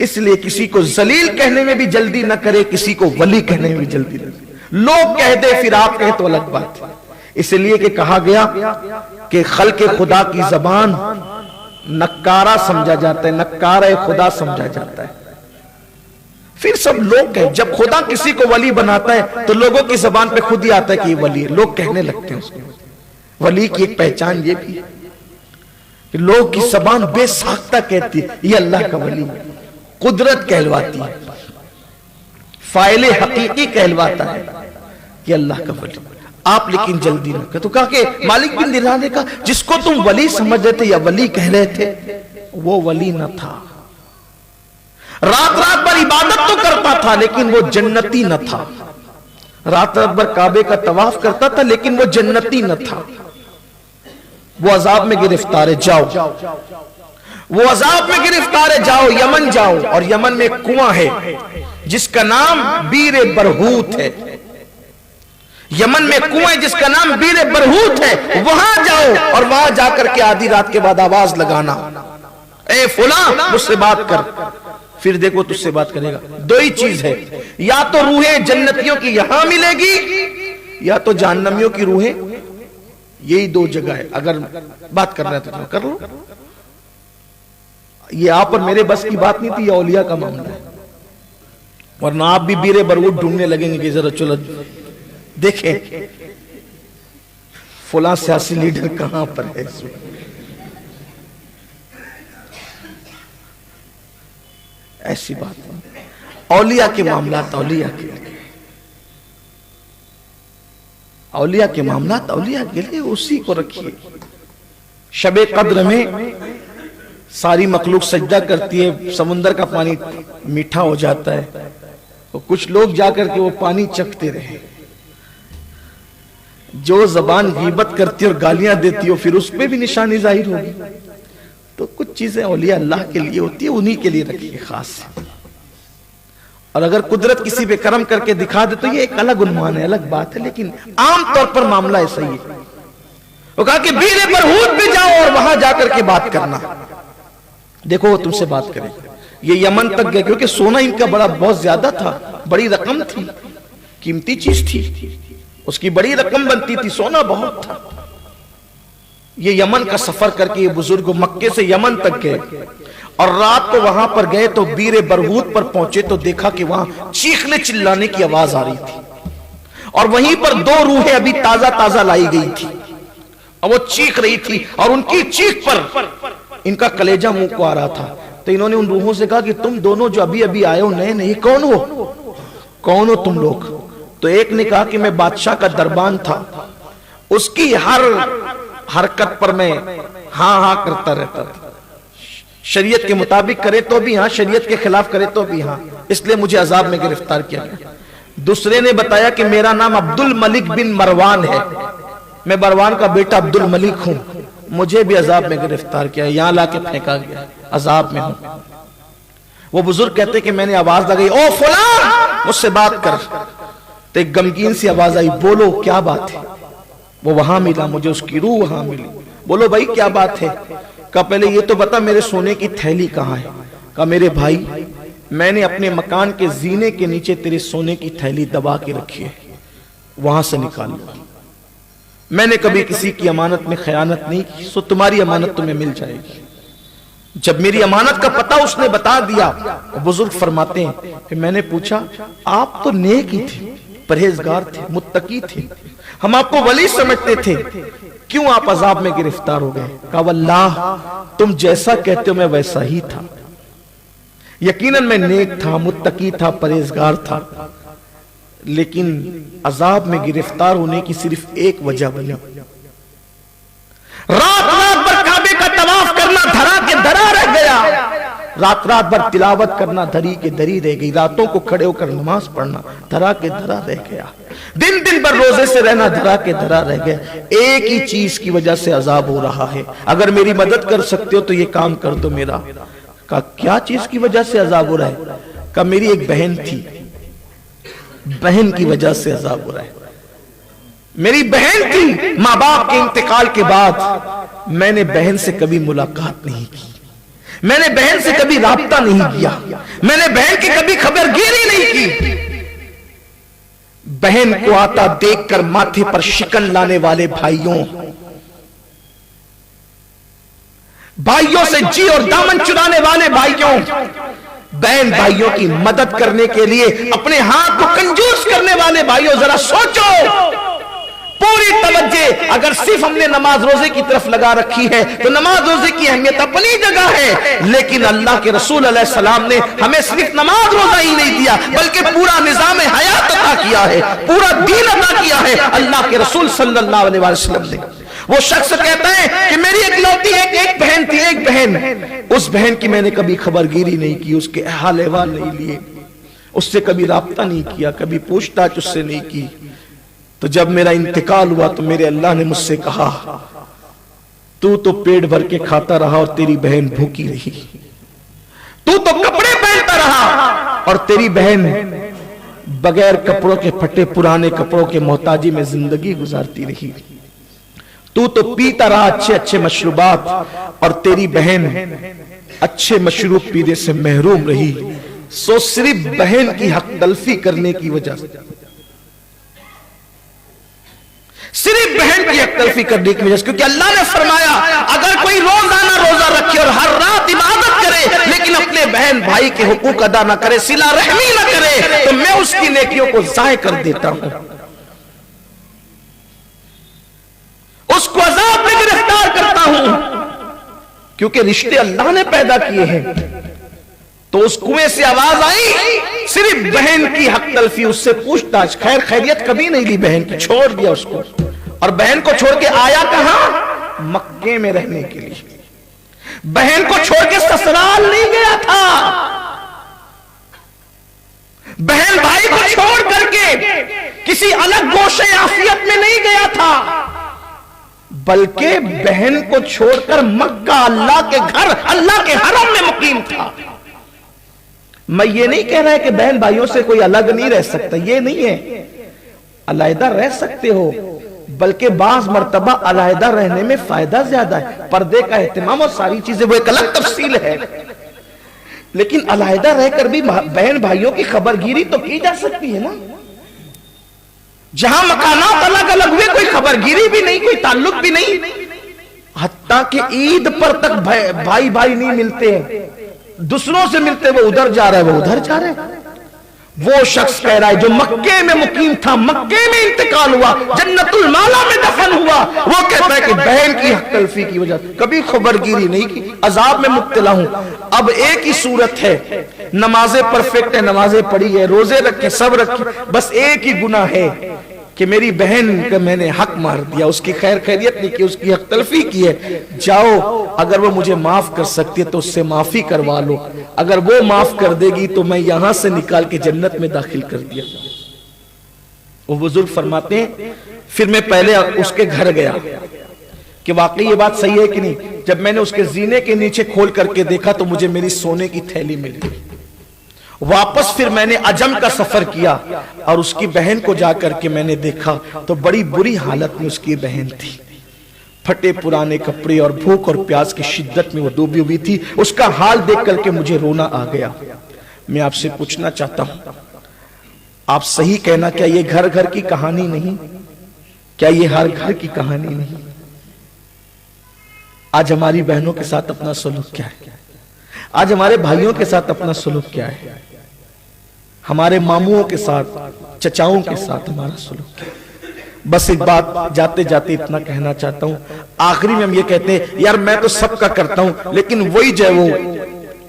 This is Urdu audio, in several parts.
اس لیے کسی کو ذلیل کہنے میں بھی جلدی نہ کرے، کسی کو ولی کہنے میں بھی جلدی نہ کرے۔ لوگ کہہ دے پھر آپ کہے تو الگ بات ہے۔ اس لیے کہ کہا گیا کہ خلق خدا کی زبان نکارہ سمجھا جاتا ہے، نکارہ خدا سمجھا جاتا ہے۔ پھر سب لوگ کہیں، جب خدا کسی کو ولی بناتا ہے تو لوگوں کی زبان پہ خود ہی آتا ہے کہ یہ ولی ہے، لوگ کہنے لگتے ہیں اس کو۔ ولی کی ایک پہچان یہ بھی ہے کہ لوگ کی زبان بے ساختہ کہتی ہے یہ اللہ کا ولی ہے، قدرت کہلواتی ہے، فاعل حقیقی کہلواتا ہے کہ اللہ کا ولی۔ آپ لیکن جلدی نہ کریں۔ تو کہا کہ مالک بن دینار نے کہا جس کو تم ولی سمجھ رہے تھے یا ولی کہہ رہے تھے وہ ولی نہ تھا، رات رات بھر عبادت تو کرتا تھا لیکن وہ جنتی نہ تھا، رات رات بھر کعبے کا طواف کرتا تھا لیکن وہ جنتی نہ تھا۔ وہ عذاب میں گرفتار ہے، جاؤ، وہ عذاب میں گرفتار ہے، جاؤ یمن جاؤ، اور یمن میں ایک کنواں ہے جس کا نام بیر برہوت ہے، یمن میں کنواں جس کا نام بیر برہوت ہے، وہاں جاؤ اور وہاں جا کر کے آدھی رات کے بعد آواز لگانا، اے فلاں مجھ سے بات کر، پھر دیکھو تجھ سے بات کرے گا۔ دو ہی چیز ہے، یا تو روحیں جنتیوں کی یہاں ملے گی یا تو جہنمیوں کی روحیں، یہی دو جگہ ہے۔ اگر بات کرنا ہے تو کر لو، یہ آپ اور میرے بس کی بات نہیں تھی، یہ اولیاء کا معاملہ ہے، ورنہ آپ بھی بیر برہوت ڈھونڈنے لگیں گے کہ ذرا چلو دیکھیں فلاں سیاسی لیڈر کہاں پر ہے۔ ایسی بات نہیں، اولیاء کے معاملات اولیاء کے معاملات اولیاء کے لیے اسی کو رکھیے۔ شب قدر میں ساری مخلوق سجدہ کرتی ہے، سمندر کا پانی میٹھا ہو جاتا ہے، تو کچھ لوگ جا کر کے وہ پانی چکھتے رہے، جو زبان غیبت کرتی اور گالیاں دیتی ہو پھر اس پہ بھی نشانی ظاہر ہوگی۔ تو کچھ چیزیں اولیاء اللہ کے لیے ہوتی ہے، انہی کے لیے رکھیے خاص سے۔ اور اگر قدرت کسی پہ کرم کر کے دکھا دے تو یہ ایک الگ عنوان ہے، الگ بات ہے، لیکن عام طور پر معاملہ ایسا ہی ہے۔ وہ کہا کہ بیر برہوت پہ جاؤ اور وہاں جا کر کے بات کرنا، دیکھو وہ تم سے بات کرے۔ یہ یمن تک گئے کیونکہ سونا ان کا بہت زیادہ تھا، بڑی رقم تھی، قیمتی چیز تھی، اس کی بڑی رقم بنتی تھی، سونا بہت تھا۔ یہ یمن کا سفر کر کے یہ بزرگ مکے سے یمن تک گئے، اور رات کو وہاں پر گئے تو بیر برہوت پر پہنچے تو دیکھا کہ وہاں چیخنے چلانے کی آواز آ رہی تھی، اور وہیں پر دو روحیں ابھی تازہ تازہ لائی گئی تھی، اور وہ چیخ رہی تھی، اور ان کی چیخ پر ان کا کلیجہ منہ کو آ رہا تھا۔ تو انہوں نے ان روحوں سے کہا کہ تم دونوں جو ابھی ابھی آئے ہو نئے نئے، کون ہو تم لوگ؟ تو ایک نے کہا کہ میں بادشاہ کا دربان تھا، اس کی ہر حرکت پر میں ہاں کرتا رہتا تھا، شریعت کے مطابق کرے تو بھی ہاں، شریعت کے خلاف کرے تو بھی ہاں، اس لیے مجھے عذاب میں گرفتار کیا گیا۔ دوسرے نے بتایا کہ میرا نام عبد الملک بن مروان ہے، میں مروان کا بیٹا عبد الملک ہوں، مجھے بھی عذاب میں گرفتار کیا، یہاں لا کے پھینکا گیا، عذاب میں ہوں۔ وہ بزرگ کہتے کہ میں نے آواز لگائی، او فلاں مجھ سے بات کر، تو ایک غمگین سی آواز آئی، بولو کیا بات ہے؟ وہ وہاں ملا، مجھے اس کی روح وہاں ملی۔ بولو بھائی کیا بات ہے؟ کہا پہلے یہ تو بتا میرے سونے کی تھیلی کہاں ہے؟ کہا میرے بھائی میں نے اپنے مکان کے زینے کے نیچے تیرے سونے کی تھیلی دبا کے رکھی ہے، وہاں سے نکال لو، میں نے کبھی کسی کی امانت میں خیانت نہیں کی، سو تمہاری امانت تمہیں مل جائے گی۔ جب میری امانت کا پتہ اس نے بتا دیا، بزرگ فرماتے ہیں کہ میں نے پوچھا آپ تو نیک ہی تھے، پرہیزگار تھے، متقی تھے، ہم آپ کو ولی سمجھتے تھے، کیوں آپ عذاب میں گرفتار ہو گئے؟ کہا واللہ تم جیسا کہتے ہو میں ویسا ہی تھا، یقیناً میں نیک تھا، متقی تھا، پرہیزگار تھا، لیکن عذاب میں گرفتار ہونے کی صرف ایک وجہ بنی، رات رات بھر کعبے کا طواف کرنا دھرا کے دھرا رہ گیا، رات رات بھر تلاوت کرنا دھری کے دھری رہ گئی، راتوں کو کھڑے ہو کر نماز پڑھنا دھرا کے دھرا رہ گیا، دن دن بھر روزے سے رہنا دھرا کے دھرا رہ گیا۔ ایک ہی چیز کی وجہ سے عذاب ہو رہا ہے، اگر میری مدد کر سکتے ہو تو یہ کام کر دو میرا۔ کہا کیا چیز کی وجہ سے عذاب ہو رہا ہے؟ کہا میری ایک بہن تھی، بہن کی وجہ سے عذاب ہو رہا ہے، میری بہن تھی، ماں باپ کے انتقال کے بعد میں نے بہن سے کبھی ملاقات نہیں کی، میں نے بہن سے کبھی رابطہ نہیں کیا, میں نے بہن کی کبھی خبر گیری نہیں کی. بہن کو آتا دیکھ کر ماتھے پر شکن لانے والے بھائیوں, بھائیوں سے جی اور دامن چرانے والے بھائیوں, بہن بھائیوں کی مدد کرنے کے لیے اپنے ہاتھ کو کنجوس کرنے والے بھائیوں, ذرا سوچو. پوری توجہ اگر صرف ہم نے نماز روزے کی طرف لگا رکھی ہے تو نماز روزے کی اہمیت اپنی جگہ ہے, لیکن اللہ کے رسول علیہ السلام نے ہمیں صرف نماز روزہ ہی نہیں دیا بلکہ پورا نظام حیات عطا کیا ہے, پورا دین عطا کیا ہے اللہ کے رسول صلی اللہ علیہ وسلم نے. وہ شخص کہتا ہے کہ میری اکلوتی ایک بہن تھی, ایک بہن, اس بہن کی میں نے کبھی خبر گیری نہیں کی, اس کے حال احوال نہیں لیے, اس سے کبھی رابطہ نہیں کیا, کبھی پوچھ تاچھ اس سے نہیں کی. تو جب میرا انتقال ہوا تو میرے اللہ نے مجھ سے کہا تو پیٹ بھر کے کھاتا رہا اور تیری بہن بھوکی رہی, تو کپڑے پہنتا رہا اور تیری بہن بغیر کپڑوں کے پھٹے پرانے کپڑوں کے محتاجی میں زندگی گزارتی رہی, تو پیتا رہا اچھے اچھے مشروبات اور تیری بہن اچھے مشروب پینے سے محروم رہی. سو صرف بہن کی حق تلفی کرنے کی وجہ سے, صرف بہن کی حق تلفی کرنے کی وجہ سے, کیونکہ اللہ نے فرمایا اگر کوئی روزانہ روزہ رکھے اور ہر رات عبادت کرے لیکن اپنے بہن بھائی کے حقوق ادا نہ کرے, صلہ رحمی نہ کرے, تو میں اس کی نیکیوں کو ضائع کر دیتا ہوں, اس کو عذاب میں گرفتار کرتا ہوں. کیونکہ رشتے اللہ نے پیدا کیے ہیں. تو اس کنویں سے آواز آئی, صرف بہن کی حق تلفی, اس سے پوچھ تاچھ خیر خیریت کبھی نہیں لی بہن کی, چھوڑ دیا اس کو. اور بہن کو چھوڑ کے آیا کہاں؟ مکے میں رہنے کے لیے. بہن کو چھوڑ کے سسرال نہیں گیا تھا, بہن بھائی کو چھوڑ کر کے کسی الگ گوشے عافیت میں نہیں گیا تھا, بلکہ بہن کو چھوڑ کر مکہ اللہ کے گھر اللہ کے حرم میں مقیم تھا. میں یہ نہیں کہہ رہا کہ بہن بھائیوں سے کوئی الگ نہیں رہ سکتا, یہ نہیں ہے, علیحدہ رہ سکتے ہو, بلکہ بعض مرتبہ علیحدہ رہنے میں فائدہ زیادہ ہے. پردے کا اہتمام اور ساری چیزیں وہ ایک الگ تفصیل ہے, لیکن علیحدہ رہ کر بھی بہن بھائیوں کی خبر گیری تو کی جا سکتی ہے نا. جہاں مکانات الگ الگ ہوئے کوئی خبر گیری بھی نہیں, کوئی تعلق بھی نہیں, حتیٰ کہ عید پر تک بھائی بھائی نہیں ملتے ہیں, دوسروں سے ملتے, وہ ادھر جا رہا ہے وہ ادھر جا رہا ہے. وہ شخص کہہ رہا ہے جو مکے میں مقیم تھا, مکے میں انتقال ہوا, جنت المالا میں دفن ہوا, وہ کہتا ہے کہ بہن کی حق تلفی کی وجہ کبھی خبر گیری نہیں کی, عذاب میں مبتلا ہوں. اب ایک ہی صورت ہے, نمازیں پرفیکٹ ہے, نمازیں پڑھی ہے, روزے رکھے, سب رکھے, بس ایک ہی گناہ ہے کہ میری بہن کا میں نے حق مار دیا, اس کی خیر خیریت نہیں کی, اس کی حق تلفی کی ہے. جاؤ, اگر وہ مجھے معاف کر سکتی ہے تو اس سے معافی کروا لو, اگر وہ معاف کر دے گی تو میں یہاں سے نکال کے جنت میں داخل کر دیا. وہ بزرگ فرماتے ہیں پھر میں پہلے اس کے گھر گیا کہ واقعی یہ بات صحیح ہے کہ نہیں. جب میں نے اس کے زینے کے نیچے کھول کر کے دیکھا تو مجھے میری سونے کی تھیلی مل گئی. واپس پھر میں نے عجم کا سفر کیا اور اس کی بہن کو جا کر کے میں نے دیکھا تو بڑی بری حالت میں اس کی بہن تھی, پھٹے پرانے کپڑے اور بھوک اور پیاس کی شدت میں وہ ڈوبی ہوئی تھی. اس کا حال دیکھ کر کے مجھے رونا آ گیا. میں آپ سے پوچھنا چاہتا ہوں, آپ صحیح کہنا, کیا یہ گھر گھر کی کہانی نہیں؟ کیا یہ ہر گھر کی کہانی نہیں؟ آج ہماری بہنوں کے ساتھ اپنا سلوک کیا ہے؟ آج ہمارے بھائیوں کے ساتھ اپنا سلوک کیا ہے؟ ہمارے ماموں کے ساتھ, چچاؤں کے ساتھ ہمارا سلوک کیا ہے؟ بس ایک بات جاتے جاتے اتنا کہنا چاہتا ہوں, آخری میں ہم یہ کہتے ہیں یار میں تو سب کا کرتا ہوں لیکن وہی جو ہے وہ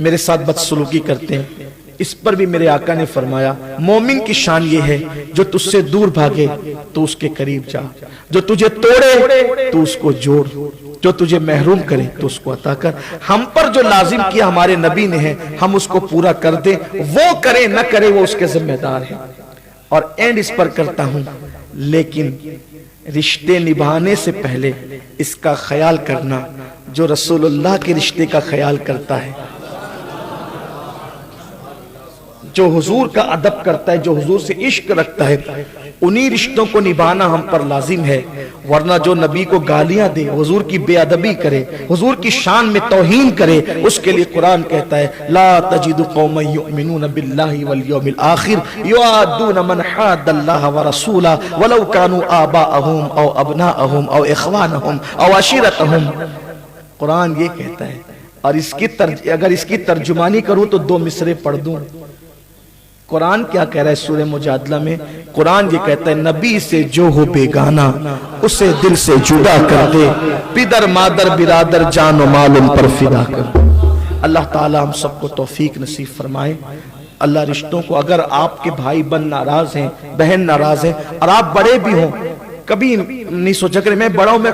میرے ساتھ بدسلوکی کرتے ہیں. اس پر بھی میرے آقا نے فرمایا مومن کی شان یہ ہے جو تجھ سے دور بھاگے تو اس کے قریب جا, جو تجھے توڑے تو اس کو جوڑ, جو تجھے محروم کرے تو اس کو عطا کر. ہم پر جو لازم کیا ہمارے نبی نے ہے ہم اس کو پورا کر دیں, وہ کرے نہ کرے وہ اس کے ذمہ دار ہے. اور اینڈ اس پر کرتا ہوں, لیکن رشتے نبھانے سے پہلے اس کا خیال کرنا جو رسول اللہ کے رشتے کا خیال کرتا ہے. جو حضور کا ادب کرتا ہے, جو حضور سے عشق رکھتا ہے, انہی رشتوں کو نبھانا ہم پر لازم ہے. ورنہ جو نبی کو گالیاں دے, حضور کی بے ادبی کرے, حضور کی شان میں توہین کرے, اس کے لیے قرآن کہتا ہے لا تجد قوما یؤمنون باللہ والیوم الآخر یوادون من حاد اللہ ورسولہ ولو کانوا آباءہم او ابناءہم او اخوانہم او عشیرتہم. قرآن یہ کہتا ہے. اور اگر اس کی ترجمانی کروں تو 2 مصرے پڑھ دوں. قرآن کیا کہہ رہا ہے سورہ مجادلہ میں؟ قرآن یہ کہتا ہے نبی سے جو ہو بیگانہ اسے دل سے جدا کر دے, پدر مادر برادر جان و مال ان پر فدا کر. اللہ تعالی ہم سب کو توفیق نصیب فرمائے. اللہ رشتوں کو, اگر آپ کے بھائی بہن ناراض ہیں, بہن ناراض ہیں, اور آپ بڑے بھی ہوں, کبھی نہیں سوچا کریں میں بڑا ہوں, میں